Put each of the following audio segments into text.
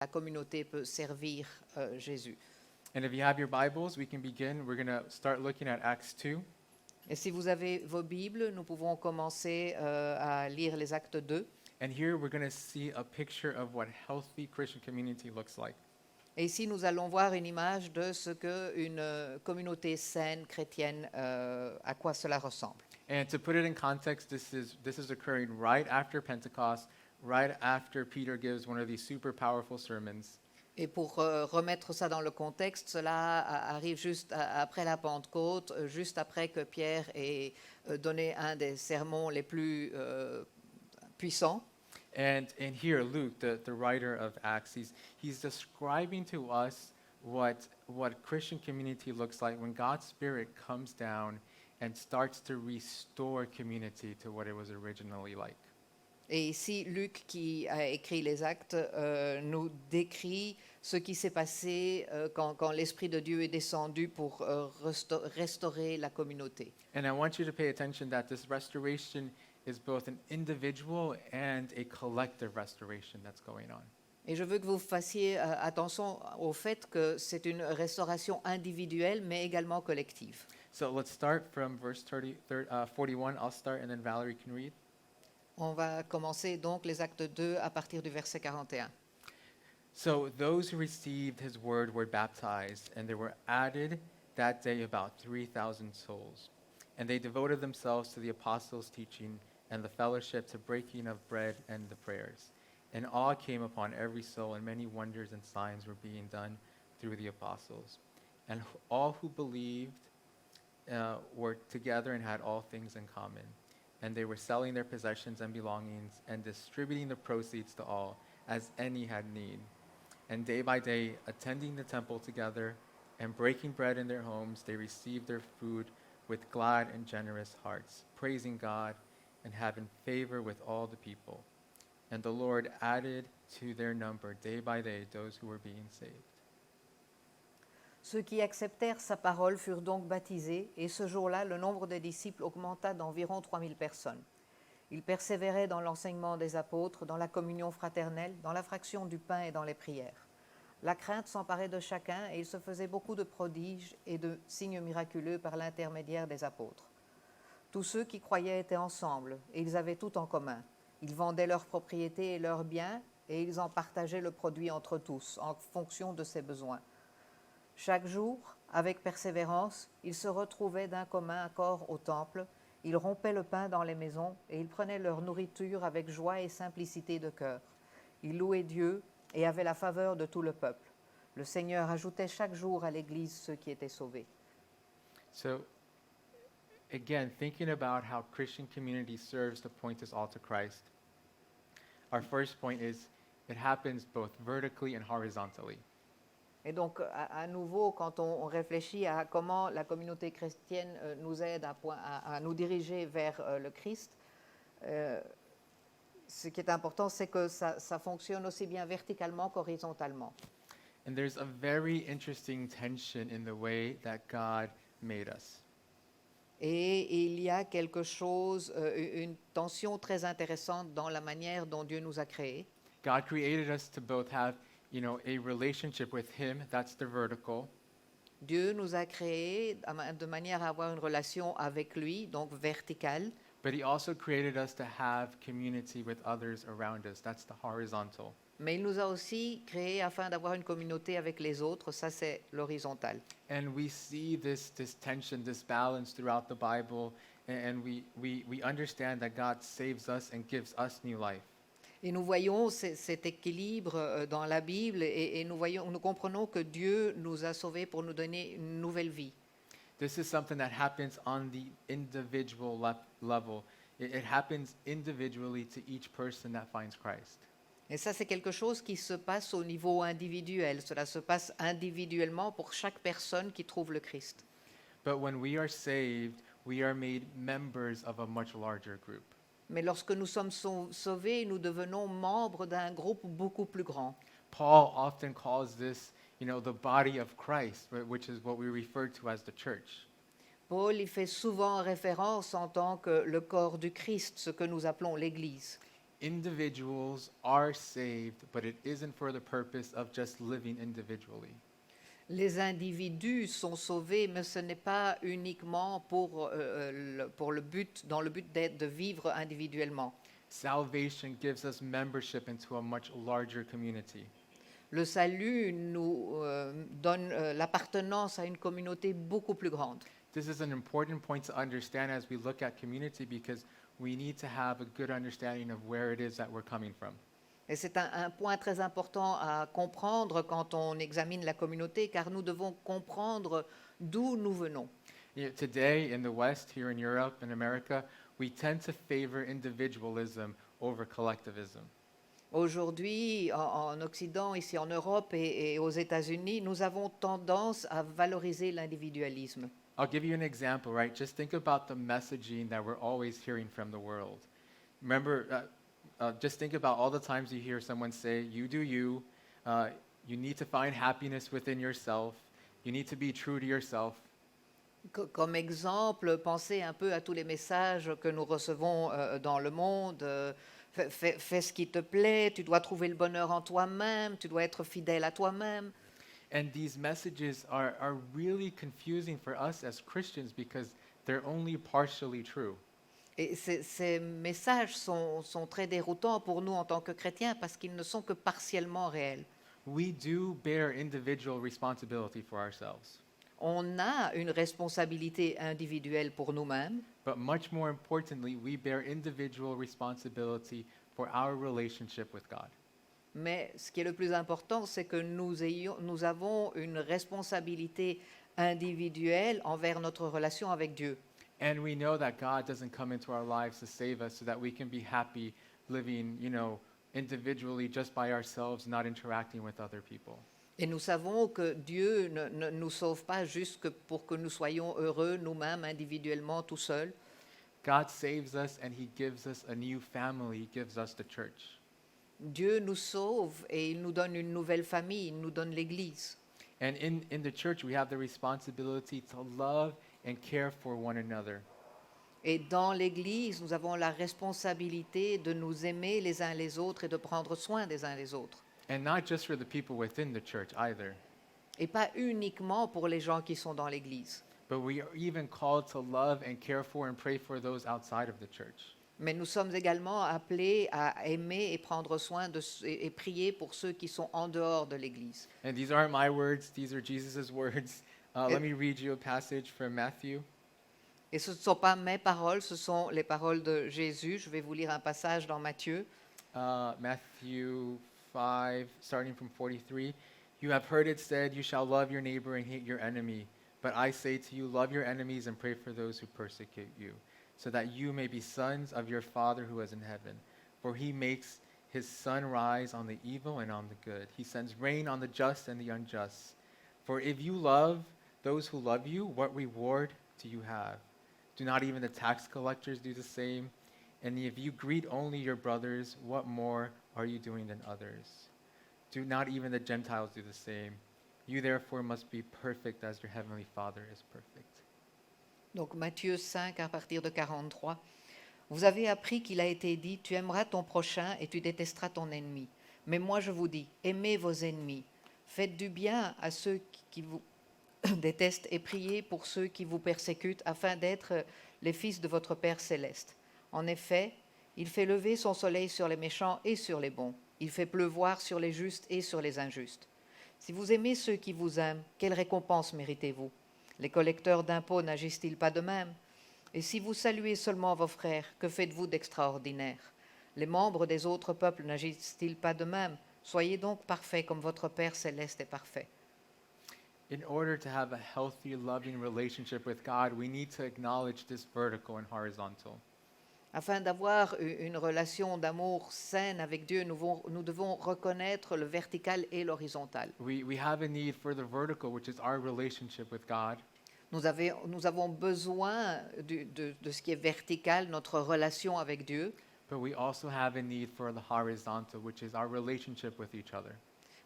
la communauté peut servir Jésus. And if you have your Bibles, we can begin. We're going to start looking at Acts 2. Et si vous avez vos Bibles, nous pouvons commencer à lire les Actes 2. And here we're going to see a picture of what healthy Christian community looks like. Et ici, nous allons voir une image de ce qu'une communauté saine, chrétienne, à quoi cela ressemble. And to put it in context, this is occurring right after Pentecost, right after Peter gives one of these super powerful sermons. Et pour remettre ça dans le contexte, cela arrive juste après la Pentecôte, juste après que Pierre ait donné un des sermons les plus puissants. And here, Luke, the writer of Acts, he's describing to us what Christian community looks like when God's Spirit comes down and starts to restore community to what it was originally like. Et ici, Luc, qui a écrit les Actes, nous décrit ce qui s'est passé quand l'Esprit de Dieu est descendu pour restaurer la communauté. And I want you to pay attention that this restoration is both an individual and a collective restoration that's going on. Et je veux que vous fassiez attention au fait que c'est une restauration individuelle, mais également collective. So let's start from verse 41. I'll start and then Valerie can read. On va commencer donc les Actes 2 à partir du verset 41. So those who received his word were baptized, and there were added that day about 3,000 souls. And they devoted themselves to the apostles' teaching and the fellowship, to breaking of bread and the prayers. And awe came upon every soul, and many wonders and signs were being done through the apostles. And all who believed were together and had all things in common. And they were selling their possessions and belongings and distributing the proceeds to all, as any had need. And day by day, attending the temple together and breaking bread in their homes, they received their food with glad and generous hearts, praising God and having favor with all the people. And the Lord added to their number day by day those who were being saved. Ceux qui acceptèrent sa parole furent donc baptisés, et ce jour-là, le nombre des disciples augmenta d'environ 3000 personnes. Ils persévéraient dans l'enseignement des apôtres, dans la communion fraternelle, dans la fraction du pain et dans les prières. La crainte s'emparait de chacun, et il se faisait beaucoup de prodiges et de signes miraculeux par l'intermédiaire des apôtres. Tous ceux qui croyaient étaient ensemble, et ils avaient tout en commun. Ils vendaient leurs propriétés et leurs biens, et ils en partageaient le produit entre tous, en fonction de ses besoins. Chaque jour, avec persévérance, ils se retrouvaient d'un commun accord au temple, ils rompaient le pain dans les maisons et ils prenaient leur nourriture avec joie et simplicité de cœur. Ils louaient Dieu et avaient la faveur de tout le peuple. Le Seigneur ajoutait chaque jour à l'Église ceux qui étaient sauvés. So, again, thinking about how Christian community serves to point us all to Christ, our first point is it happens both vertically and horizontally. Et donc, à nouveau, quand on réfléchit à comment la communauté chrétienne nous aide à nous diriger vers le Christ, ce qui est important, c'est que ça fonctionne aussi bien verticalement qu'horizontalement. And there's a very interesting tension in the way that God made us. Et il y a quelque chose, une tension très intéressante dans la manière dont Dieu nous a créés. God created us to both have, a relationship with him, that's the vertical, Dieu nous a créés de manière à avoir une relation avec lui, donc verticale, but he also created us to have community with others around us, that's the horizontal. mais il nous a aussi créés afin d'avoir une communauté avec les autres, ça c'est l'horizontale. And we see this tension, this balance throughout the Bible, and we understand that God saves us and gives us new life. Et nous voyons cet équilibre dans la Bible et nous comprenons que Dieu nous a sauvés pour nous donner une nouvelle vie. This is something that happens on the individual level. It happens individually to each person that finds Christ. Et ça, c'est quelque chose qui se passe au niveau individuel. Cela se passe individuellement pour chaque personne qui trouve le Christ. But when we are saved, we are made members of a much larger group. Mais lorsque nous sommes sauvés, nous devenons membres d'un groupe beaucoup plus grand. Paul often calls this, the body of Christ, which is what we refer to as the church. Paul y fait souvent référence en tant que le corps du Christ, ce que nous appelons l'Église. individuals are saved, but it isn't for the purpose of just living individually. Les individus sont sauvés, mais ce n'est pas uniquement pour le but, dans le but de vivre individuellement. Salvation gives us membership into a much larger community. Le salut nous donne l'appartenance à une communauté beaucoup plus grande. This is an important point to understand as we look at community because we need to have a good understanding of where it is that we're coming from. Et c'est un point très important à comprendre quand on examine la communauté, car nous devons comprendre d'où nous venons. Today in the West, here in Europe and America, we tend to favor individualism over collectivism. Aujourd'hui, en Occident, ici en Europe et aux États-Unis, nous avons tendance à valoriser l'individualisme. I'll give you an example, right? Just think about the messaging that we're always hearing from the world. Remember, just think about all the times you hear someone say, you do you, you need to find happiness within yourself, you need to be true to yourself. Comme exemple, pensez un peu à tous les messages que nous recevons dans le monde. Fais ce qui te plaît, tu dois trouver le bonheur en toi-même, tu dois être fidèle à toi-même. And these messages are really confusing for us as Christians because they're only partially true. Et ces messages sont très déroutants pour nous en tant que chrétiens parce qu'ils ne sont que partiellement réels. We do bear individual responsibility for ourselves. On a une responsabilité individuelle pour nous-mêmes, But much more importantly, we bear individual responsibility for our relationship with God. mais ce qui est le plus important, c'est que nous avons une responsabilité individuelle envers notre relation avec Dieu. And we know that God doesn't come into our lives to save us so that we can be happy living, individually just by ourselves, not interacting with other people. Et nous savons que Dieu ne nous sauve pas juste pour que nous soyons heureux nous-mêmes, individuellement, tout seuls. God saves us and he gives us a new family, he gives us the church. Dieu nous sauve et il nous donne une nouvelle famille, il nous donne l'Église. And in the church, we have the responsibility to love and care for one another. Et dans l'Église, nous avons la responsabilité de nous aimer les uns les autres et de prendre soin des uns des autres. And not just for the people within the church either, Et pas uniquement pour les gens qui sont dans l'Église. but we are even called to love and care for and pray for those outside of the church. Mais nous sommes également appelés à aimer et prendre soin et prier pour ceux qui sont en dehors de l'Église. And these aren't my words, these are Jesus' words. Let me read you a passage from Matthew. Et ce ne sont pas mes paroles, ce sont les paroles de Jésus. Je vais vous lire un passage dans Matthieu. Matthew 5, starting from 43. You have heard it said, you shall love your neighbor and hate your enemy. But I say to you, love your enemies and pray for those who persecute you, so that you may be sons of your Father who is in heaven. For he makes his sun rise on the evil and on the good. He sends rain on the just and the unjust. For if you love those who love you, what reward do you have? Do not even the tax collectors do the same? And if you greet only your brothers, what more are you doing than others? Do not even the Gentiles do the same? You therefore must be perfect as your heavenly Father is perfect. Donc Matthieu 5 à partir de 43. Vous avez appris qu'il a été dit, tu aimeras ton prochain et tu détesteras ton ennemi. Mais moi je vous dis, aimez vos ennemis, faites du bien à ceux qui vous détestent et priez pour ceux qui vous persécutent afin d'être les fils de votre Père céleste. En effet, il fait lever son soleil sur les méchants et sur les bons. Il fait pleuvoir sur les justes et sur les injustes. Si vous aimez ceux qui vous aiment, quelle récompense méritez-vous? Les collecteurs d'impôts n'agissent-ils pas de même? Et si vous saluez seulement vos frères, que faites-vous d'extraordinaire? Les membres des autres peuples n'agissent-ils pas de même? Soyez donc parfaits comme votre Père céleste est parfait. In order to have a healthy, loving relationship with God, we need to acknowledge this vertical and horizontal. Afin d'avoir une relation d'amour saine avec Dieu, nous devons reconnaître le vertical et l'horizontal. We have a need for the vertical, which is our relationship with God. Nous avons besoin de ce qui est vertical, notre relation avec Dieu, But we also have a need for the horizontal, which is our relationship with each other.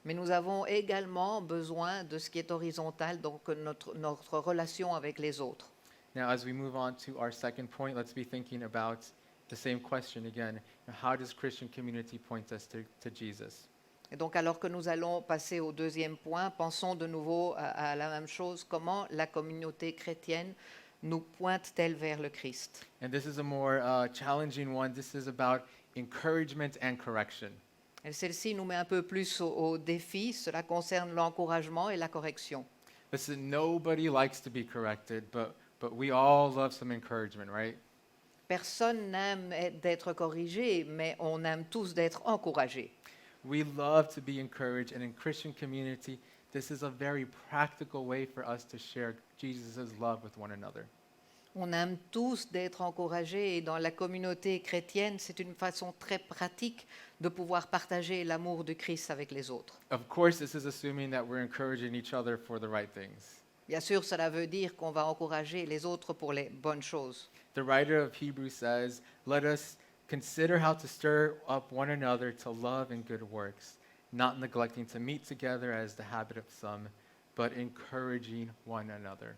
mais nous avons également besoin de ce qui est horizontal, donc notre relation avec les autres. Now, as we move on to our second point, let's be thinking about the same question again. How does Christian community point us to Jesus? Et donc, alors que nous allons passer au deuxième point, pensons de nouveau à la même chose. Comment la communauté chrétienne nous pointe-t-elle vers le Christ? And this is a more challenging one. This is about encouragement and correction. Et celle-ci nous met un peu plus au défi. Cela concerne l'encouragement et la correction. Listen, nobody likes to be corrected, but we all love some encouragement, right? Personne n'aime d'être corrigé, mais on aime tous d'être encouragés. We love to be encouraged, and in Christian community, this is a very practical way for us to share Jesus' love with one another. On aime tous d'être encouragés et dans la communauté chrétienne, c'est une façon très pratique de pouvoir partager l'amour de Christ avec les autres. Of course, this is assuming that we're encouraging each other for the right things. Bien sûr, cela veut dire qu'on va encourager les autres pour les bonnes choses. The writer of Hebrews says, "Let us consider how to stir up one another to love and good works, not neglecting to meet together as the habit of some, but encouraging one another."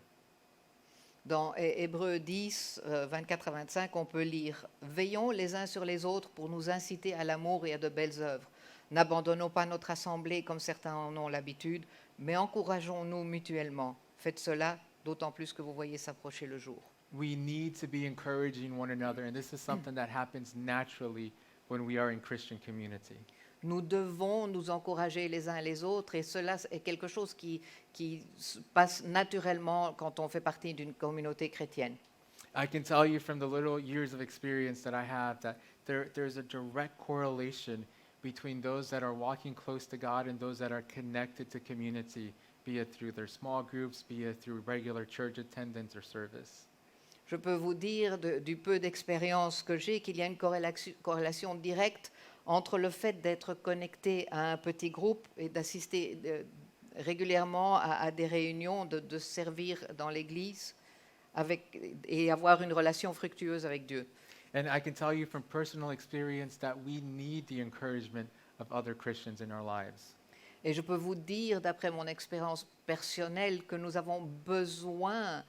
Dans Hébreux 10, 24 à 25, on peut lire « Veillons les uns sur les autres pour nous inciter à l'amour et à de belles œuvres. N'abandonnons pas notre assemblée comme certains en ont l'habitude, mais encourageons-nous mutuellement. Faites cela, d'autant plus que vous voyez s'approcher le jour. » We need to be encouraging one another, and this is something that happens naturally when we are in Christian community. Nous devons nous encourager les uns les autres et cela est quelque chose qui se passe naturellement quand on fait partie d'une communauté chrétienne. I can tell you from the little years of experience that I have that there's a direct correlation between those that are walking close to God and those that are connected to community, be it through their small groups, be it through regular church attendance or service. Je peux vous dire du peu d'expérience que j'ai qu'il y a une corrélation directe entre le fait d'être connecté à un petit groupe et d'assister régulièrement à des réunions, de servir dans l'Église et avoir une relation fructueuse avec Dieu. And I can tell you from personal experience that we need the encouragement of other Christians in our lives. Et je peux vous dire, d'après mon expérience personnelle, que nous avons besoin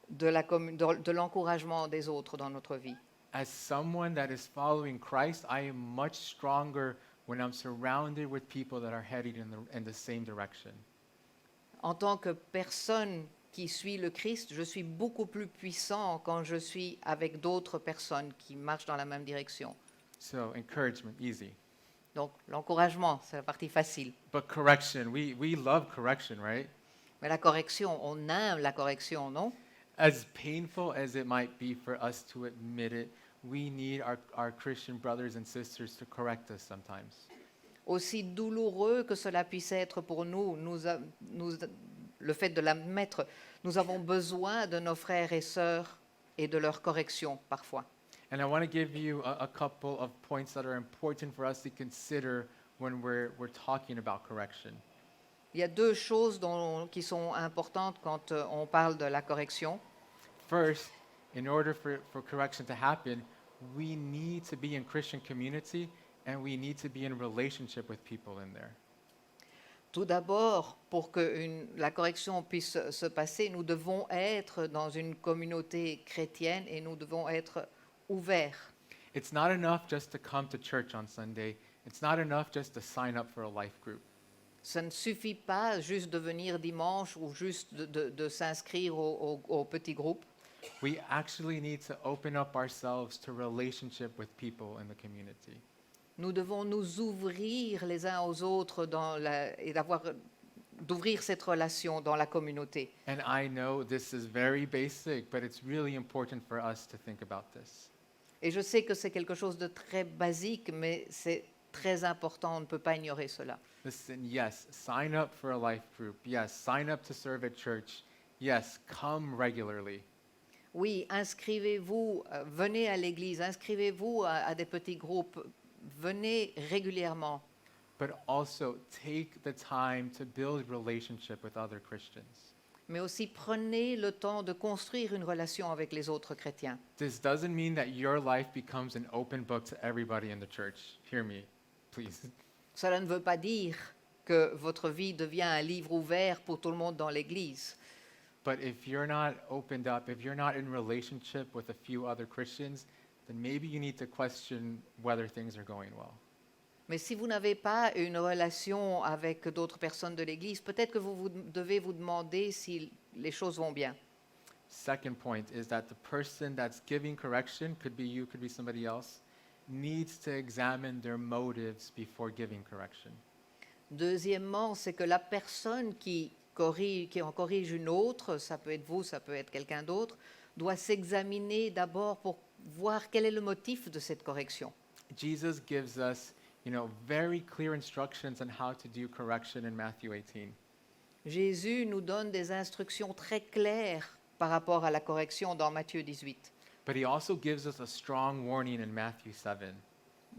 de l'encouragement des autres dans notre vie. As someone that is following Christ, I am much stronger when I'm surrounded with people that are headed in the same direction. En tant que personne qui suit le Christ, je suis beaucoup plus puissant quand je suis avec d'autres personnes qui marchent dans la même direction. So encouragement, easy. Donc l'encouragement, c'est la partie facile. But correction, we love correction, right? Mais la correction, on aime la correction, non? As painful as it might be for us to admit it, we need our Christian brothers and sisters to correct us sometimes. Aussi douloureux que cela puisse être pour nous, le fait de l'admettre, nous avons besoin de nos frères et sœurs et de leur correction parfois. And I want to give you a couple of points that are important for us to consider when we're talking about correction. Il y a deux choses qui sont importantes quand on parle de la correction. First, in order for correction to happen, we need to be in Christian community and we need to be in relationship with people in there. Tout d'abord, pour que la correction puisse se passer, nous devons être dans une communauté chrétienne et nous devons être ouverts. It's not enough just to come to church on Sunday. It's not enough just to sign up for a life group. Ça ne suffit pas juste de venir dimanche ou juste de s'inscrire au petit groupe. We actually need to open up ourselves to relationship with people in the community. Nous devons nous ouvrir les uns aux autres et d'ouvrir cette relation dans la communauté. And I know this is very basic, but it's really important for us to think about this. Et je sais que c'est quelque chose de très basique, mais c'est très important, on ne peut pas ignorer cela. Listen, yes, sign up for a life group. Yes, sign up to serve at church. Yes, come regularly. Oui, inscrivez-vous, venez à l'église, inscrivez-vous à des petits groupes, venez régulièrement. But also take the time to build relationship with other Christians. Mais aussi prenez le temps de construire une relation avec les autres chrétiens. This doesn't mean that your life becomes an open book to everybody in the church. Hear me, please. Cela ne veut pas dire que votre vie devient un livre ouvert pour tout le monde dans l'église. But if you're not opened up, if you're not in relationship with a few other Christians, then maybe you need to question whether things are going well. Mais si vous n'avez pas une relation avec d'autres personnes de l'Église, peut-être que vous devez vous demander si les choses vont bien. Second point is that the person that's giving correction, could be you, could be somebody else, needs to examine their motives before giving correction. Deuxièmement, c'est que la personne qui en corrige une autre, ça peut être vous, ça peut être quelqu'un d'autre, doit s'examiner d'abord pour voir quel est le motif de cette correction. Jesus gives us, very clear instructions on how to do correction in Matthew 18. Jésus nous donne des instructions très claires par rapport à la correction dans Matthieu 18. But he also gives us a strong warning in Matthew 7.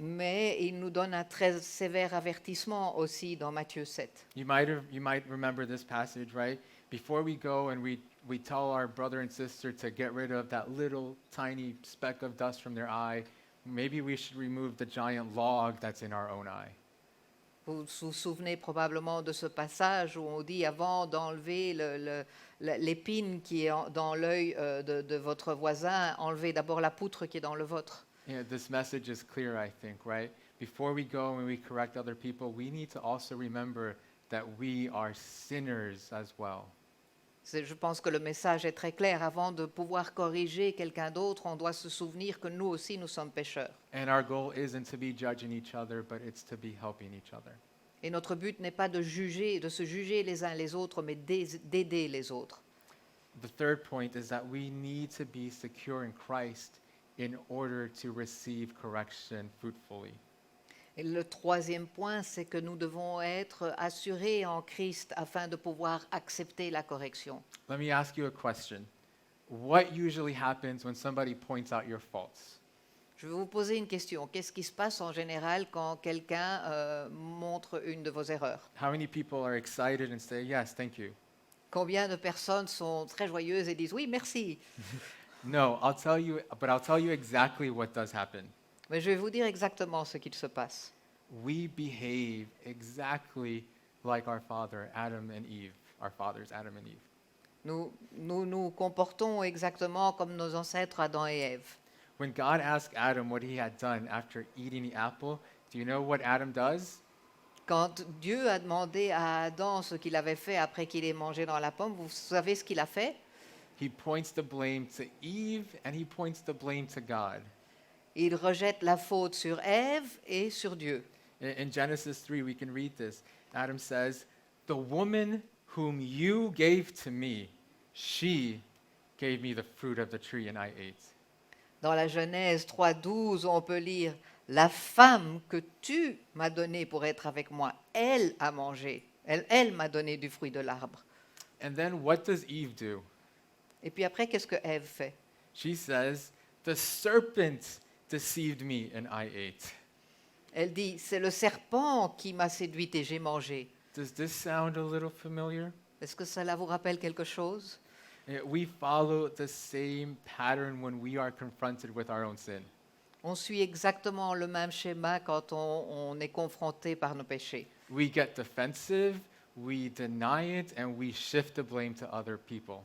Mais il nous donne un très sévère avertissement aussi dans Matthieu 7. You might remember this passage, right? Before we go and we tell our brother and sister to get rid of that little tiny speck of dust from their eye, maybe we should remove the giant log that's in our own eye. Vous vous souvenez probablement de ce passage où on dit avant d'enlever l'épine qui est dans l'œil de votre voisin, enlevez d'abord la poutre qui est dans le vôtre. Yeah, this message is clear, I think, right? Before we go and we correct other people, we need to also remember that we are sinners as well. Je pense que le message est très clair. Avant de pouvoir corriger quelqu'un d'autre, on doit se souvenir que nous aussi, nous sommes pécheurs. And our goal isn't to be judging each other, but it's to be helping each other. Et notre but n'est pas de se juger les uns les autres, mais d'aider les autres. The third point is that we need to be secure in Christ in order to receive correction fruitfully. Et le troisième point, c'est que nous devons être assurés en Christ afin de pouvoir accepter la correction. Let me ask you a question. What usually happens when somebody points out your faults? Je vais vous poser une question. Qu'est-ce qui se passe en général quand quelqu'un montre une de vos erreurs? How many people are excited and say, yes, thank you? Combien de personnes sont très joyeuses et disent oui, merci? No, I'll tell you exactly what does happen. Mais je vais vous dire exactement ce qu'il se passe. We behave exactly like our father, Adam and Eve, our fathers, Adam and Eve. Nous comportons exactement comme nos ancêtres Adam et Ève. When God asked Adam what he had done after eating the apple, do you know what Adam does? Quand Dieu a demandé à Adam ce qu'il avait fait après qu'il ait mangé dans la pomme, vous savez ce qu'il a fait? He points the blame to Eve and he points the blame to God. Il rejette la faute sur Ève et sur Dieu. In Genesis 3, we can read this. Adam says, "The woman whom you gave to me, she gave me the fruit of the tree and I ate." Dans la Genèse 3:12, on peut lire « La femme que tu m'as donnée pour être avec moi, elle a mangé. Elle m'a donné du fruit de l'arbre. And then what does Eve do? » Et puis après, qu'est-ce que Ève fait? She says, "The serpent deceived me and I ate." Elle dit « C'est le serpent qui m'a séduite et j'ai mangé. Does this sound a little familiar? » Est-ce que cela vous rappelle quelque chose? We follow the same pattern when we are confronted with our own sin. On suit exactement le même schéma quand on est confronté par nos péchés. We get defensive, we deny it, and we shift the blame to other people.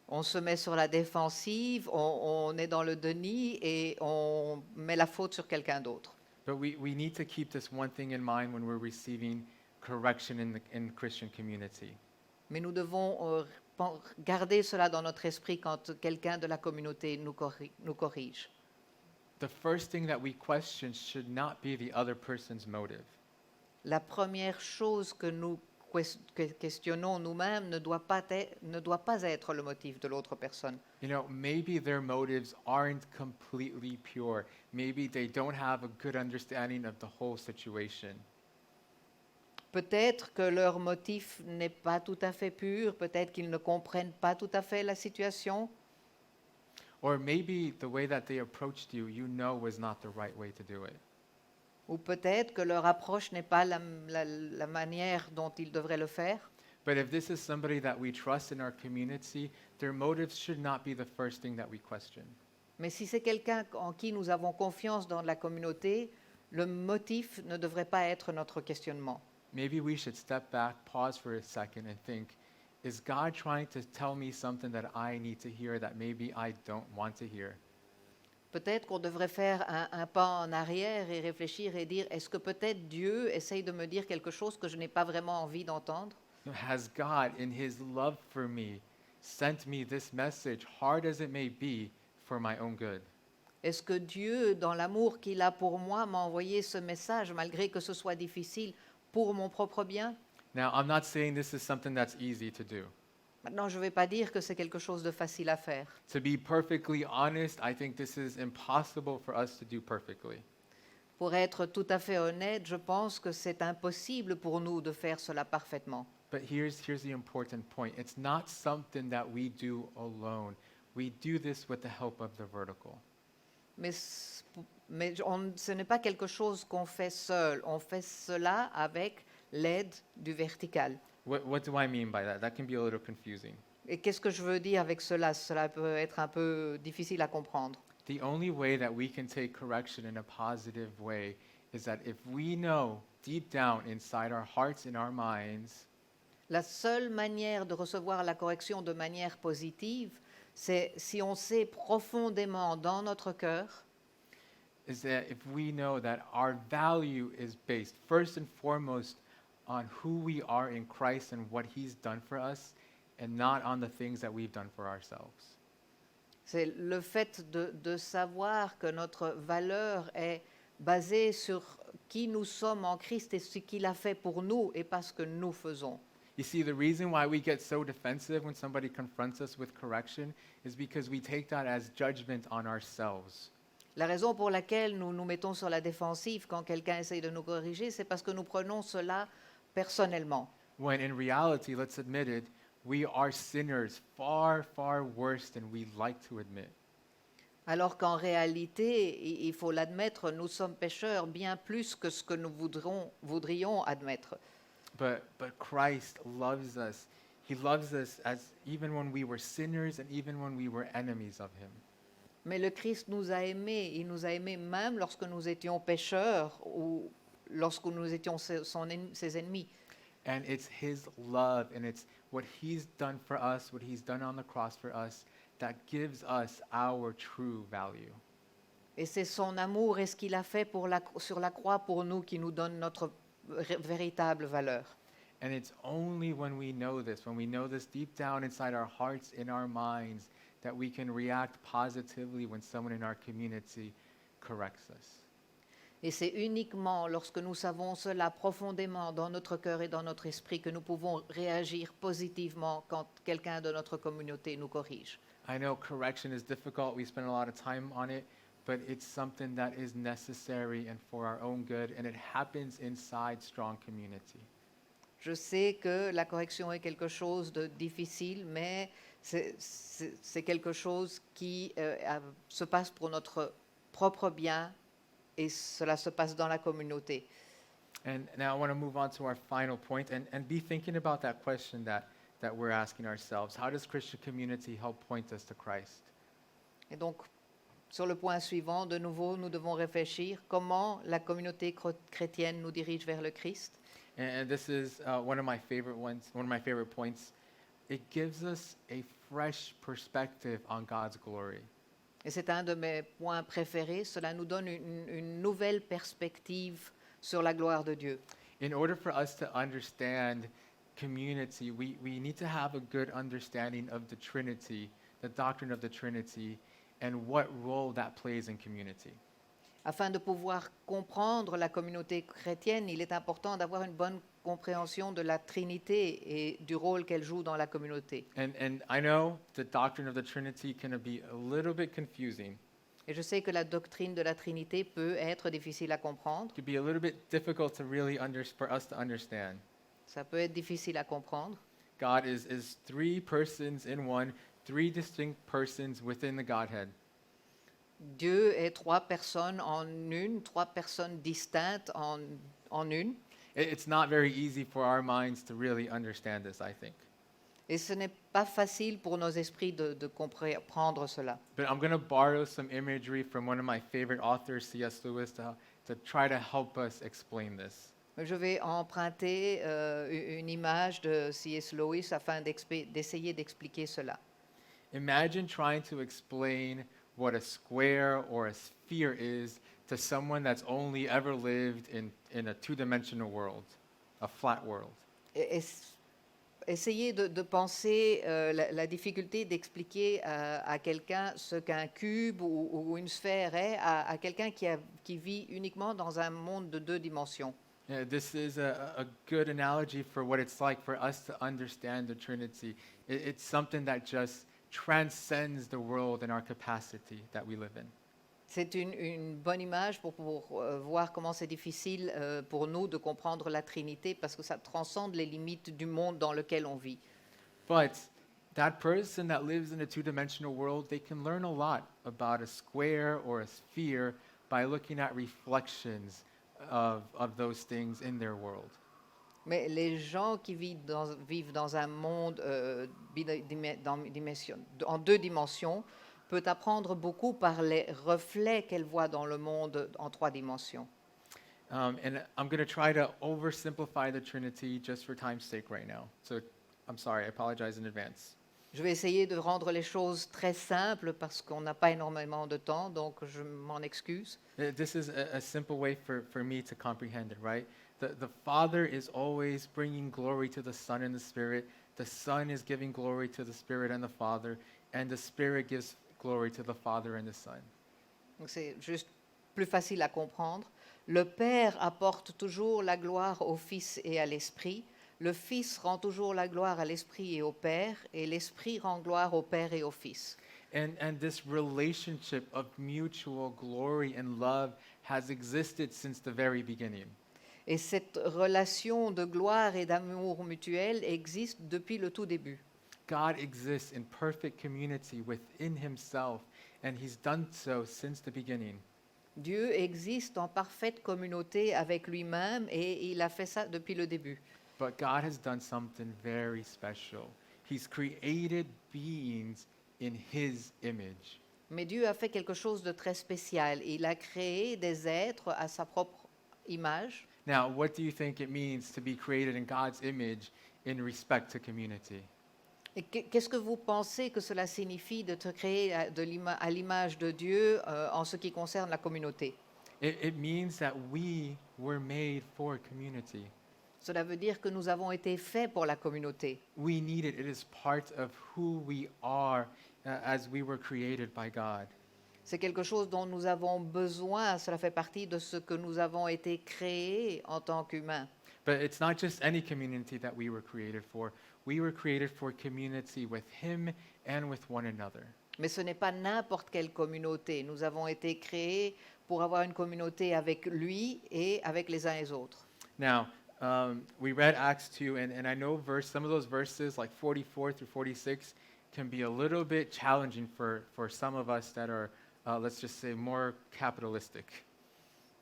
On se met sur la défensive, on est dans le déni et on met la faute sur quelqu'un d'autre. But we need to keep this one thing in mind when we're receiving correction in the Christian community. Mais nous devons garder cela dans notre esprit quand quelqu'un de la communauté nous corrige. The first thing that we question should not be the other person's motive. La première chose que nous questionnons nous-mêmes ne doit pas être le motif de l'autre personne. Maybe their motives aren't completely pure. Maybe they don't have a good understanding of the whole situation. Peut-être que leur motif n'est pas tout à fait pur, peut-être qu'ils ne comprennent pas tout à fait la situation. Or maybe the way that they approached you, was not the right way to do it. Ou peut-être que leur approche n'est pas la manière dont ils devraient le faire. But if this is somebody that we trust in our community, their motives should not be the first thing that we question. Mais si c'est quelqu'un en qui nous avons confiance dans la communauté, le motif ne devrait pas être notre questionnement. Maybe we should step back, pause for a second, and think, is God trying to tell me something that I need to hear that maybe I don't want to hear? Peut-être qu'on devrait faire un pas en arrière et réfléchir et dire, est-ce que peut-être Dieu essaye de me dire quelque chose que je n'ai pas vraiment envie d'entendre? Has God, in his love for me, sent me this message, hard as it may be, for my own good? Est-ce que Dieu, dans l'amour qu'il a pour moi, m'a envoyé ce message, malgré que ce soit difficile, pour mon propre bien? Now, I'm not saying this is something that's easy to do. Maintenant, je ne vais pas dire que c'est quelque chose de facile à faire. To be perfectly honest, I think this is impossible for us to do perfectly. Pour être tout à fait honnête, je pense que c'est impossible pour nous de faire cela parfaitement. But here's the important point. It's not something that we do alone. We do this with the help of the vertical. Ce n'est pas quelque chose qu'on fait seul. On fait cela avec l'aide du vertical. What do I mean by that? That can be a little confusing. Et qu'est-ce que je veux dire avec cela? Cela peut être un peu difficile à comprendre. The only way that we can take correction in a positive way is that if we know deep down inside our hearts and our minds La seule manière de recevoir la correction de manière positive, c'est si on sait profondément dans notre cœur is that if we know that our value is based first and foremost on who we are in Christ and what he's done for us and not on the things that we've done for ourselves. c'est le fait de savoir que notre valeur est basée sur qui nous sommes en Christ et ce qu'il a fait pour nous et pas ce que nous faisons. You see, the reason why we get so defensive when somebody confronts us with correction is because we take that as judgment on ourselves. La raison pour laquelle nous nous mettons sur la défensive quand quelqu'un essaye de nous corriger, c'est parce que nous prenons cela personnellement. When in reality, let's admit it, we are sinners far, far worse than we like to admit. Alors qu'en réalité, il faut l'admettre, nous sommes pécheurs bien plus que ce que nous voudrions admettre. But Christ loves us. He loves us as even when we were sinners and even when we were enemies of him. Mais le Christ nous a aimés, il nous a aimés même lorsque nous étions pécheurs ou lorsque nous étions ses ennemis. And it's his love and it's what he's done for us, what he's done on the cross for us, that gives us our true value. Et c'est son amour et ce qu'il a fait sur la croix pour nous qui nous donne notre véritable valeur. And it's only when we know this deep down inside our hearts, in our minds, that we can react positively when someone in our community corrects us. Et c'est uniquement lorsque nous savons cela profondément dans notre cœur et dans notre esprit que nous pouvons réagir positivement quand quelqu'un de notre communauté nous corrige. I know correction is difficult. We spend a lot of time on it, but it's something that is necessary and for our own good, and it happens inside strong community. Je sais que la correction est quelque chose de difficile, mais c'est quelque chose qui se passe pour notre propre bien et cela se passe dans la communauté. And now I want to move on to our final point and be thinking about that question that we're asking ourselves. How does Christian community help point us to Christ? Et donc, sur le point suivant, de nouveau, nous devons réfléchir comment la communauté chrétienne nous dirige vers le Christ. And this is one of my favorite points. It gives us a fresh perspective on God's glory. Et c'est un de mes points préférés. Cela nous donne une nouvelle perspective sur la gloire de Dieu. In order for us to understand community, we need to have a good understanding of the Trinity, the doctrine of the Trinity, and what role that plays in community. Afin de pouvoir comprendre la communauté chrétienne, il est important d'avoir une bonne compréhension de la Trinité et du rôle qu'elle joue dans la communauté. And I know the doctrine of the Trinity can be a little bit confusing. Et je sais que la doctrine de la Trinité peut être difficile à comprendre. It can be a little bit difficult to really for us to understand. Ça peut être difficile à comprendre. God is three persons in one, three distinct persons within the Godhead. Dieu est trois personnes en une, trois personnes distinctes en une. It's not very easy for our minds to really understand this, I think. Et ce n'est pas facile pour nos esprits de comprendre cela. But I'm going to borrow some imagery from one of my favorite authors, C.S. Lewis, to try to help us explain this. Je vais emprunter une image de C.S. Lewis afin d'essayer d'expliquer cela. Imagine trying to explain what a square or a sphere is to someone that's only ever lived in a two-dimensional world, a flat world. Essayez de penser la difficulté d'expliquer à quelqu'un ce qu'un cube ou une sphère est à quelqu'un qui vit uniquement dans un monde de 2 dimensions. This is a good analogy for what it's like for us to understand the Trinity. It's something that just transcends the world and our capacity that we live in. C'est une bonne image pour voir comment c'est difficile pour nous de comprendre la Trinité parce que ça transcende les limites du monde dans lequel on vit. But that person that lives in a two-dimensional world, they can learn a lot about a square or a sphere by looking at reflections of those things in their world. Mais les gens qui vivent dans un monde en 2 dimensions peut apprendre beaucoup par les reflets qu'elle voit dans le monde en 3 dimensions. And I'm going to try to oversimplify the Trinity just for time's sake right now. So I'm sorry, I apologize in advance. Je vais essayer de rendre les choses très simples parce qu'on n'a pas énormément de temps, donc je m'en excuse. This is a simple way for me to comprehend it, right? The Father is always bringing glory to the Son and the Spirit. The Son is giving glory to the Spirit and the Father, and the Spirit gives glory to the Father and the Son. Donc c'est juste plus facile à comprendre. Le Père apporte toujours la gloire au Fils et à l'Esprit. Le Fils rend toujours la gloire à l'Esprit et au Père, et l'Esprit rend gloire au Père et au Fils. And this relationship of mutual glory and love has existed since the very beginning. Et cette relation de gloire et d'amour mutuel existe depuis le tout début. God exists in perfect community within himself, and he's done so since the beginning. Dieu existe en parfaite communauté avec lui-même et il a fait ça depuis le début. But God has done something very special. He's created beings in his image. Mais Dieu a fait quelque chose de très spécial. Il a créé des êtres à sa propre image. Now, what do you think it means to be created in God's image in respect to community? Et qu'est-ce que vous pensez que cela signifie d'être créé à l'image de Dieu en ce qui concerne la communauté? It means that we were made for community. Cela veut dire que nous avons été faits pour la communauté. We need it. It is part of who we are as we were created by God. C'est quelque chose dont nous avons besoin. Cela fait partie de ce que nous avons été créés en tant qu'humains. But it's not just any community that we were created for. We were created for community with him and with one another. Mais ce n'est pas n'importe quelle communauté. Nous avons été créés pour avoir une communauté avec lui et avec les uns et les autres. Now, we read Acts 2, and I know some of those verses, like 44 through 46, can be a little bit challenging for some of us that are, let's just say, more capitalistic.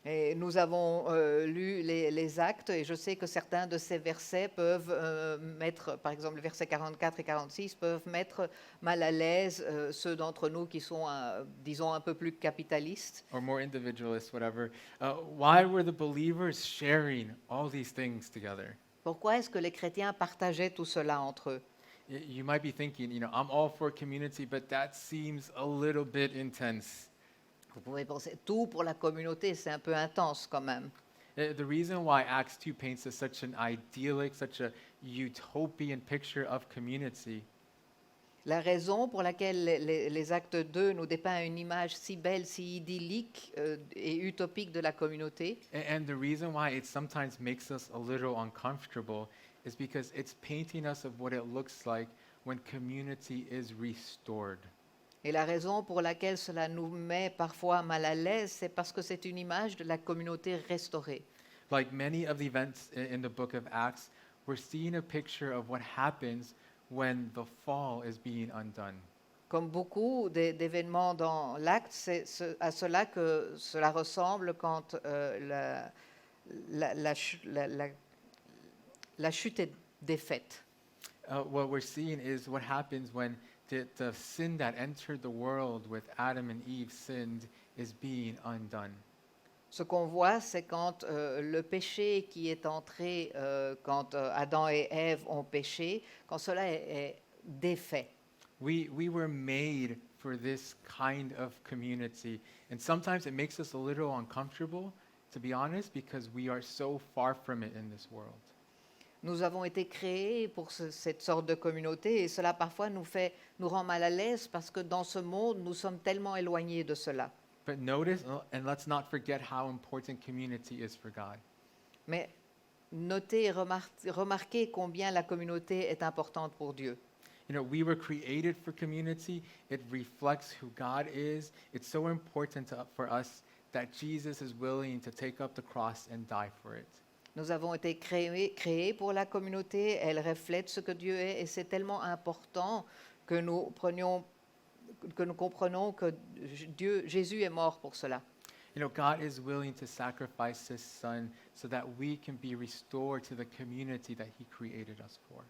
Et nous avons lu les actes et je sais que certains de ces versets peuvent mettre, par exemple le verset 44 et 46, peuvent mettre mal à l'aise ceux d'entre nous qui sont, disons, un peu plus capitalistes. Or more individualist, whatever. Why were the believers sharing all these things together? Pourquoi est-ce que les chrétiens partageaient tout cela entre eux? You might be thinking, I'm all for community, but that seems a little bit intense. Vous pouvez penser, tout pour la communauté, c'est un peu intense quand même. The reason why Acts 2 paints us such an idyllic, such a utopian picture of community La raison pour laquelle les actes 2 nous dépeignent une image si belle, si idyllique et utopique de la communauté, and the reason why it sometimes makes us a little uncomfortable is because it's painting us of what it looks like when community is restored. et la raison pour laquelle cela nous met parfois mal à l'aise, c'est parce que c'est une image de la communauté restaurée. Like many of the events in the book of Acts, we're seeing a picture of what happens when the fall is being undone. Comme beaucoup d'événements dans l'acte, c'est à cela que cela ressemble quand la chute est défaite. What we're seeing is what happens when the sin that entered the world with Adam and Eve sinned is being undone. Ce qu'on voit, c'est quand le péché qui est entré, quand Adam et Ève ont péché, quand cela est défait. We were made for this kind of community. And sometimes it makes us a little uncomfortable, to be honest, because we are so far from it in this world. Nous avons été créés pour cette sorte de communauté et cela parfois nous rend mal à l'aise parce que dans ce monde, nous sommes tellement éloignés de cela. But notice, and let's not forget how important community is for God. Mais notez et remarquez combien la communauté est importante pour Dieu. You know, we were created for community. It reflects who God is. It's so important for us that Jesus is willing to take up the cross and die for it. Nous avons été créés pour la communauté, elle reflète ce que Dieu est et c'est tellement important que nous comprenons que Jésus est mort pour cela. You know, God is willing to sacrifice His Son so that we can be restored to the community that He created us for.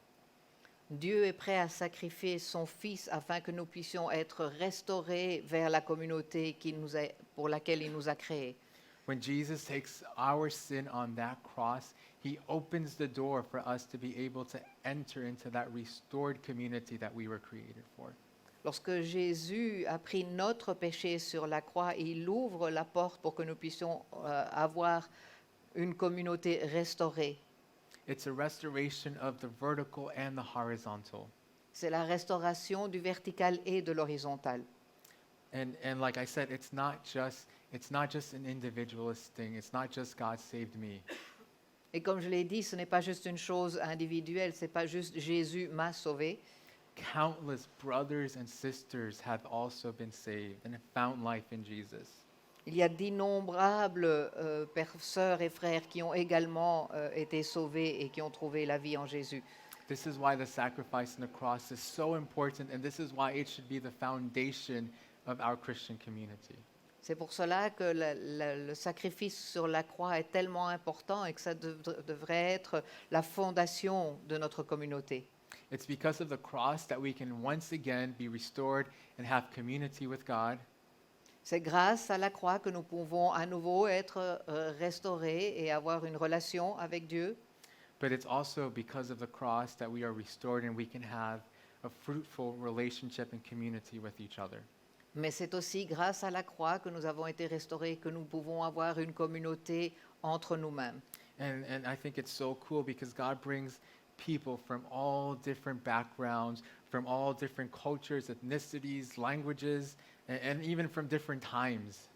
Dieu est prêt à sacrifier son Fils afin que nous puissions être restaurés vers la communauté pour laquelle il nous a créés. When Jesus takes our sin on that cross, He opens the door for us to be able to enter into that restored community that we were created for. Lorsque Jésus a pris notre péché sur la croix, il ouvre la porte pour que nous puissions avoir une communauté restaurée. It's a restoration of the vertical and the horizontal. C'est la restauration du vertical et de l'horizontal. And like I said, it's not just an individualist thing. It's not just God saved me. Et comme je l'ai dit, ce n'est pas juste une chose individuelle, c'est pas juste Jésus m'a sauvé. Countless brothers and sisters have also been saved and have found life in Jesus. Il y a d'innombrables sœurs et frères qui ont également été sauvés et qui ont trouvé la vie en Jésus. This is why the sacrifice on the cross is so important, and this is why it should be the foundation of our Christian community. C'est pour cela que le sacrifice sur la croix est tellement important et que ça devrait être la fondation de notre communauté. It's because of the cross that we can once again be restored and have community with God. C'est grâce à la croix que nous pouvons à nouveau être restaurés et avoir une relation avec Dieu. But it's also because of the cross that we are restored and we can have a fruitful relationship and community with each other. Mais c'est aussi grâce à la croix que nous avons été restaurés, que nous pouvons avoir une communauté entre nous-mêmes. And I think it's so cool because God brings people from all different backgrounds, from all different cultures, ethnicities, languages, and even from different times.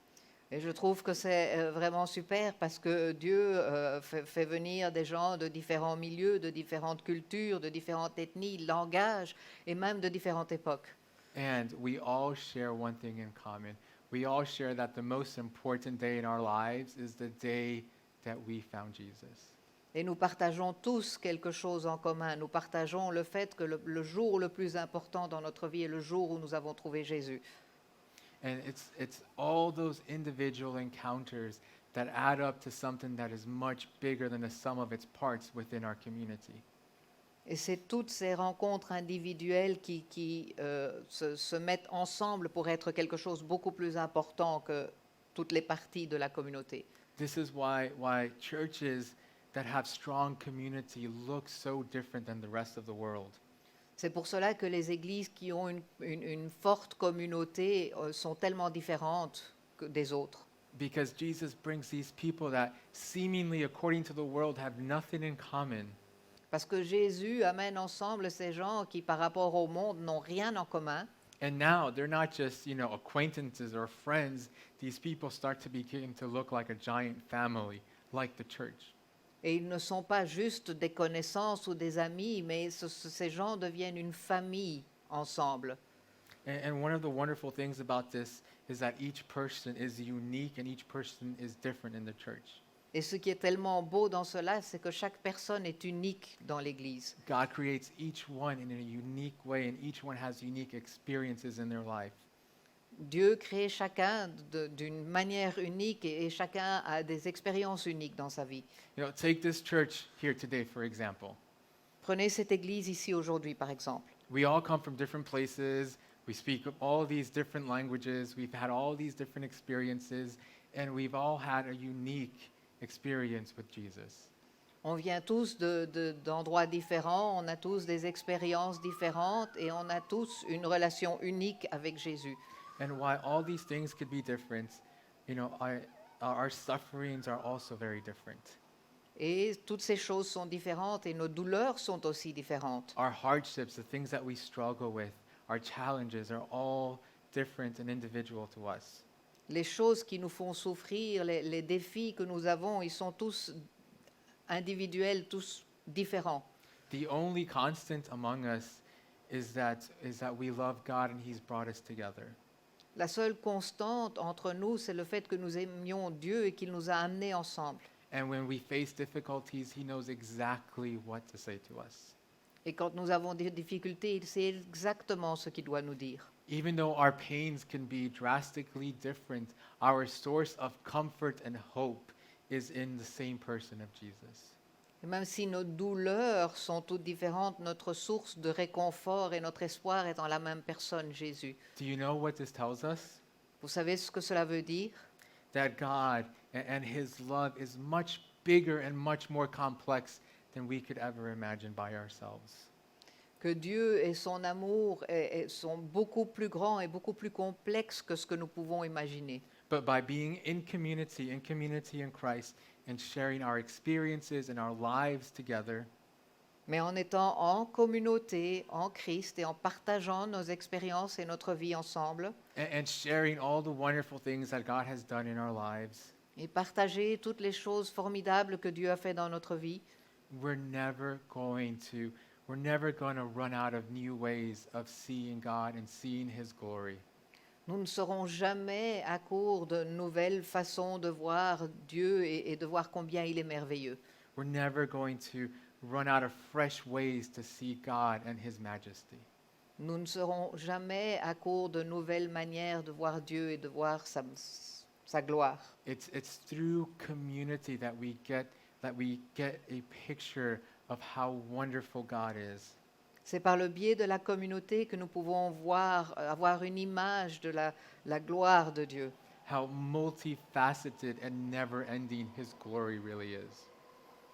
Et je trouve que c'est vraiment super parce que Dieu fait venir des gens de différents milieux, de différentes cultures, de différentes ethnies, langages et même de différentes époques. And we all share one thing in common. We all share that the most important day in our lives is the day that we found Jesus. Et nous partageons tous quelque chose en commun. Nous partageons le fait que le jour le plus important dans notre vie est le jour où nous avons trouvé Jésus. And it's all those individual encounters that add up to something that is much bigger than the sum of its parts within our community. Et c'est toutes ces rencontres individuelles qui se mettent ensemble pour être quelque chose de beaucoup plus important que toutes les parties de la communauté. This is why churches that have strong community look so different than the rest of the world. C'est pour cela que les églises qui ont une forte communauté sont tellement différentes que des autres. Because Jesus brings these people that seemingly, according to the world, have nothing in common. Parce que Jésus amène ensemble ces gens qui, par rapport au monde, n'ont rien en commun. And now they're not just, acquaintances or friends. These people start to begin to look like a giant family, like the church. Et ils ne sont pas juste des connaissances ou des amis, mais ces gens deviennent une famille ensemble. And one of the wonderful things about this is that each person is unique and each person is different in the church. Et ce qui est tellement beau dans cela, c'est que chaque personne est unique dans l'Église. God creates each one in a unique way, and each one has unique experiences in their life. Dieu crée chacun d'une manière unique et chacun a des expériences uniques dans sa vie. Take this church here today, for example. Prenez cette Église ici aujourd'hui, par exemple. We all come from different places. We speak all these different languages. We've had all these different experiences, and we've all had a unique experience with Jesus. On vient tous d'endroits différents, on a tous des expériences différentes et on a tous une relation unique avec Jésus. And while all these things could be different, our sufferings are also very different. Et toutes ces choses sont différentes et nos douleurs sont aussi différentes. Our hardships, the things that we struggle with, our challenges are all different and individual to us. Les choses qui nous font souffrir, les défis que nous avons, ils sont tous individuels, tous différents. The only constant among us is that we love God and He's brought us together. La seule constante entre nous, c'est le fait que nous aimions Dieu et qu'il nous a amenés ensemble. And when we face difficulties, He knows exactly what to say to us. Et quand nous avons des difficultés, il sait exactement ce qu'il doit nous dire. Even though our pains can be drastically different, our source of comfort and hope is in the same person of Jesus. Et même si nos douleurs sont toutes différentes, notre source de réconfort et notre espoir est en la même personne, Jésus. Do you know what this tells us? Vous savez ce que cela veut dire? That God and His love is much bigger and much more complex than we could ever imagine by ourselves. Que Dieu et son amour sont beaucoup plus grands et beaucoup plus complexes que ce que nous pouvons imaginer. But by being in community in Christ, and sharing our experiences and our lives together, Mais en étant en communauté, en Christ et en partageant nos expériences et notre vie ensemble, and sharing all the wonderful things that God has done in our lives, et partager toutes les choses formidables que Dieu a fait dans notre vie, we're never going to run out of new ways of seeing God and seeing His glory. nous ne serons jamais à court de nouvelles façons de voir Dieu et de voir combien il est merveilleux. We're never going to run out of fresh ways to see God and His majesty. Nous ne serons jamais à court de nouvelles manières de voir Dieu et de voir sa gloire. It's through community that we get a picture of how wonderful God is. C'est par le biais de la communauté que nous pouvons avoir une image de la gloire de Dieu. How multifaceted and never-ending His glory really is.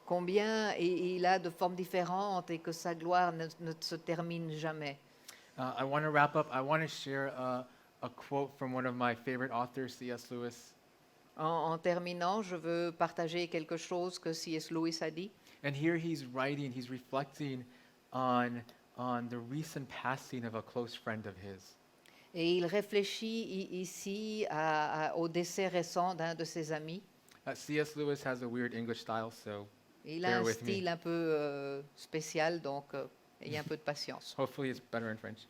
Combien il a de formes différentes et que sa gloire ne se termine jamais. I want to wrap up. I want to share a quote from one of my favorite authors, C.S. Lewis. En terminant, je veux partager quelque chose que C.S. Lewis a dit. And here he's reflecting on the recent passing of a close friend of his. Et il réfléchit ici au décès récent d'un de ses amis. C.S. Lewis has a weird English style, so Il a bear un with me. style un peu spécial, donc ayez un peu de patience. Hopefully it's better in French.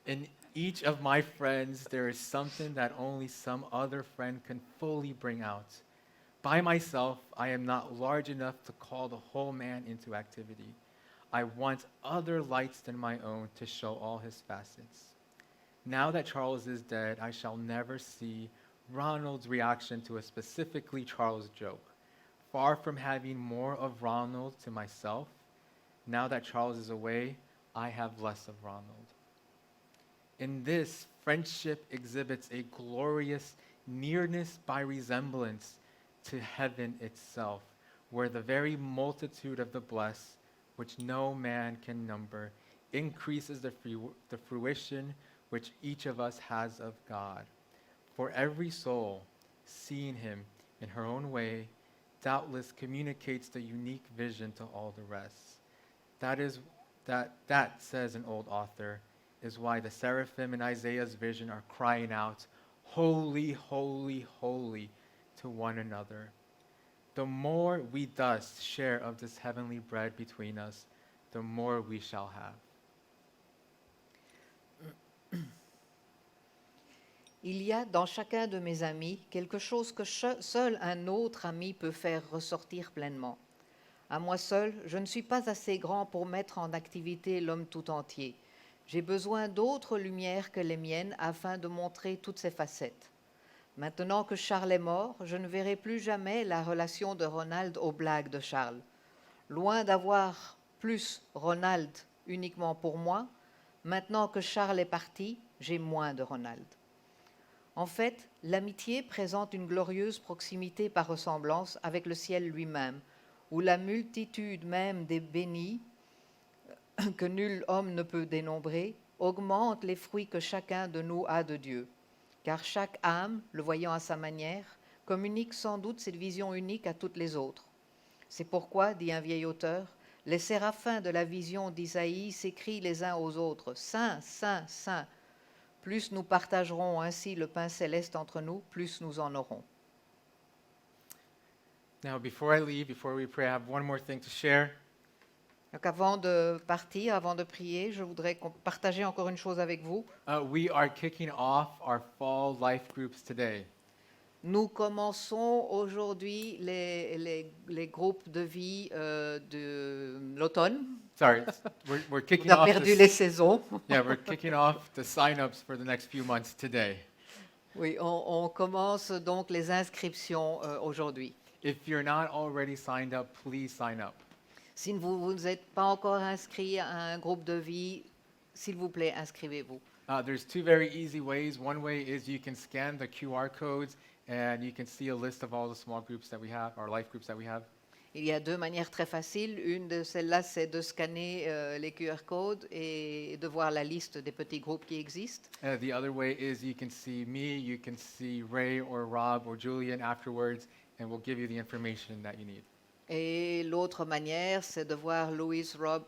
In each of my friends, there is something that only some other friend can fully bring out. By myself, I am not large enough to call the whole man into activity. I want other lights than my own to show all his facets. Now that Charles is dead, I shall never see Ronald's reaction to a specifically Charles joke. Far from having more of Ronald to myself, now that Charles is away, I have less of Ronald. In this, friendship exhibits a glorious nearness by resemblance to heaven itself, where the very multitude of the blessed, which no man can number, increases the fruition which each of us has of God. For every soul, seeing Him in her own way, doubtless communicates the unique vision to all the rest. That says an old author, is why the seraphim in Isaiah's vision are crying out, "Holy, holy, holy," to one another. The more we thus share of this heavenly bread between us, the more we shall have. Il y a dans chacun de mes amis quelque chose que seul un autre ami peut faire ressortir pleinement. À moi seul, je ne suis pas assez grand pour mettre en activité l'homme tout entier. J'ai besoin d'autres lumières que les miennes afin de montrer toutes ses facettes. Maintenant que Charles est mort, je ne verrai plus jamais la relation de Ronald aux blagues de Charles. Loin d'avoir plus Ronald uniquement pour moi, maintenant que Charles est parti, j'ai moins de Ronald. En fait, l'amitié présente une glorieuse proximité par ressemblance avec le ciel lui-même, où la multitude même des bénis, que nul homme ne peut dénombrer, augmente les fruits que chacun de nous a de Dieu. Car chaque âme, le voyant à sa manière, communique sans doute cette vision unique à toutes les autres. C'est pourquoi, dit un vieil auteur, les séraphins de la vision d'Isaïe s'écrient les uns aux autres, « Saint, Saint, Saint ». Plus nous partagerons ainsi le pain céleste entre nous, plus nous en aurons. Now, before I leave, before we pray, I have one more thing to share. Donc avant de partir, avant de prier, je voudrais partager encore une chose avec vous. We are kicking off our fall life groups today. Nous commençons aujourd'hui les groupes de vie de l'automne. Sorry, we're On kicking a off. perdu les saisons. Yeah, we're kicking off the sign-ups for the next few months today. Oui, on commence donc les inscriptions aujourd'hui. If you're not already signed up, please sign up. Si vous n'êtes pas encore inscrit à un groupe de vie, s'il vous plaît, inscrivez-vous. There's two very easy ways. One way is you can scan the QR codes and you can see a list of all the small groups that we have, our life groups that we have. Il y a deux manières très faciles. Une de celles-là, c'est de scanner les QR codes et de voir la liste des petits groupes qui existent. The other way is you can see me, you can see Ray or Rob or Julian afterwards, and we'll give you the information that you need. Et l'autre manière, c'est de voir Louis, Rob,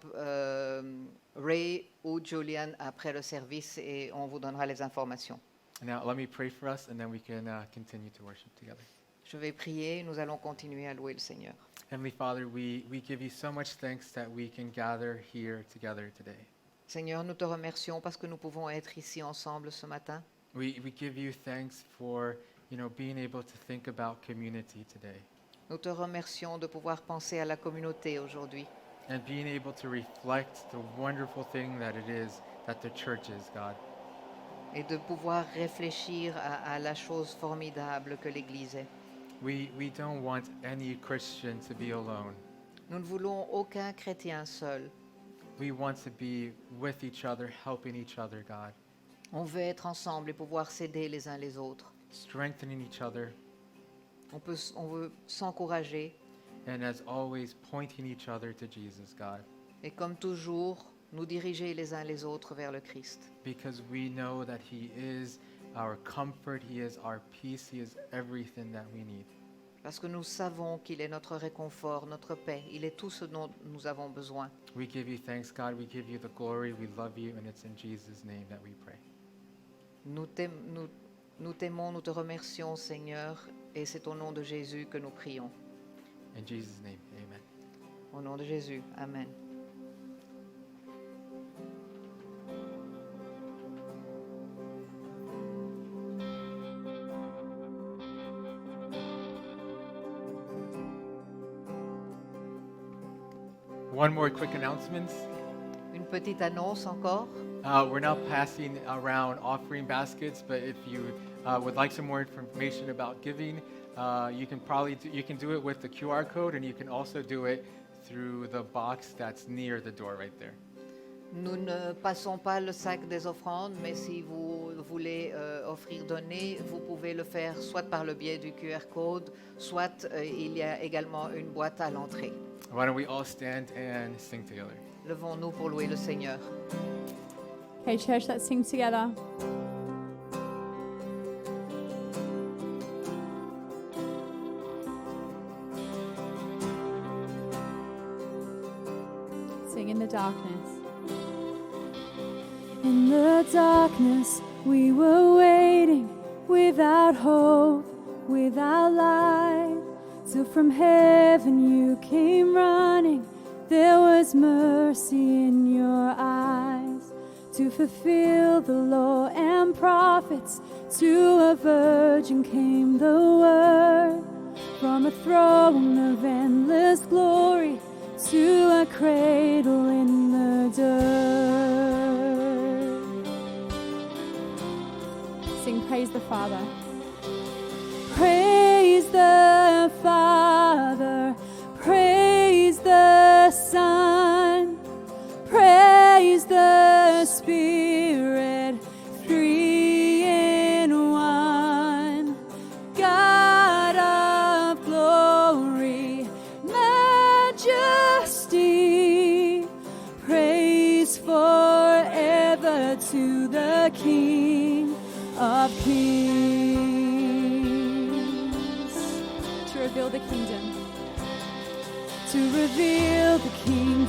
Ray ou Julian après le service et on vous donnera les informations. Now, let me pray for us, and then we can continue to worship together. Je vais prier, nous allons continuer à louer le Seigneur. Heavenly Father, we give you so much thanks that we can gather here together today. Seigneur, nous te remercions parce que nous pouvons être ici ensemble ce matin. We give you thanks for, being able to think about community today Nous te remercions de pouvoir penser à la communauté aujourd'hui and being able to reflect the wonderful thing that it is that the church is, God. et de pouvoir réfléchir à la chose formidable que l'Église est. We don't want any Christian to be alone. Nous ne voulons aucun chrétien seul. We want to be with each other, helping each other, God, On veut être ensemble et pouvoir s'aider les uns les autres. strengthening each other, On veut s'encourager and as always, pointing each other to Jesus, God, et comme toujours, nous diriger les uns les autres vers le Christ. because we know that He is our comfort, He is our peace, He is everything that we need. Parce que nous savons qu'il est notre réconfort, notre paix. Il est tout ce dont nous avons besoin. We give you thanks, God. We give you the glory. We love you, and it's in Jesus' name that we pray. Nous t'aimons, nous te remercions, Seigneur, et c'est au nom de Jésus que nous prions. In Jesus' name, amen. Au nom de Jésus, Amen. One more quick announcement. Une petite annonce encore. We're now passing around offering baskets, but if you would like some more information about giving, you can do it with the QR code, and you can also do it through the box that's near the door right there. Nous ne passons pas le sac des offrandes, mais si vous voulez offrir, donner, vous pouvez le faire soit par le biais du QR code, soit il y a également une boîte à l'entrée. Why don't we all stand and sing together? Levons-nous pour louer le Seigneur. Hey, church, let's sing together. Sing in the darkness. In the darkness, we were waiting without hope, without light. Till from heaven you came running. There was mercy in your eyes to fulfill the law and prophets. To a virgin came the word from a throne of endless glory to a cradle in the dirt. Sing praise the Father. Praise the Father, praise the Son, praise the Spirit, three in one. God of glory, majesty near to the King of Kings. To reveal the kingdom. To reveal the kingdom.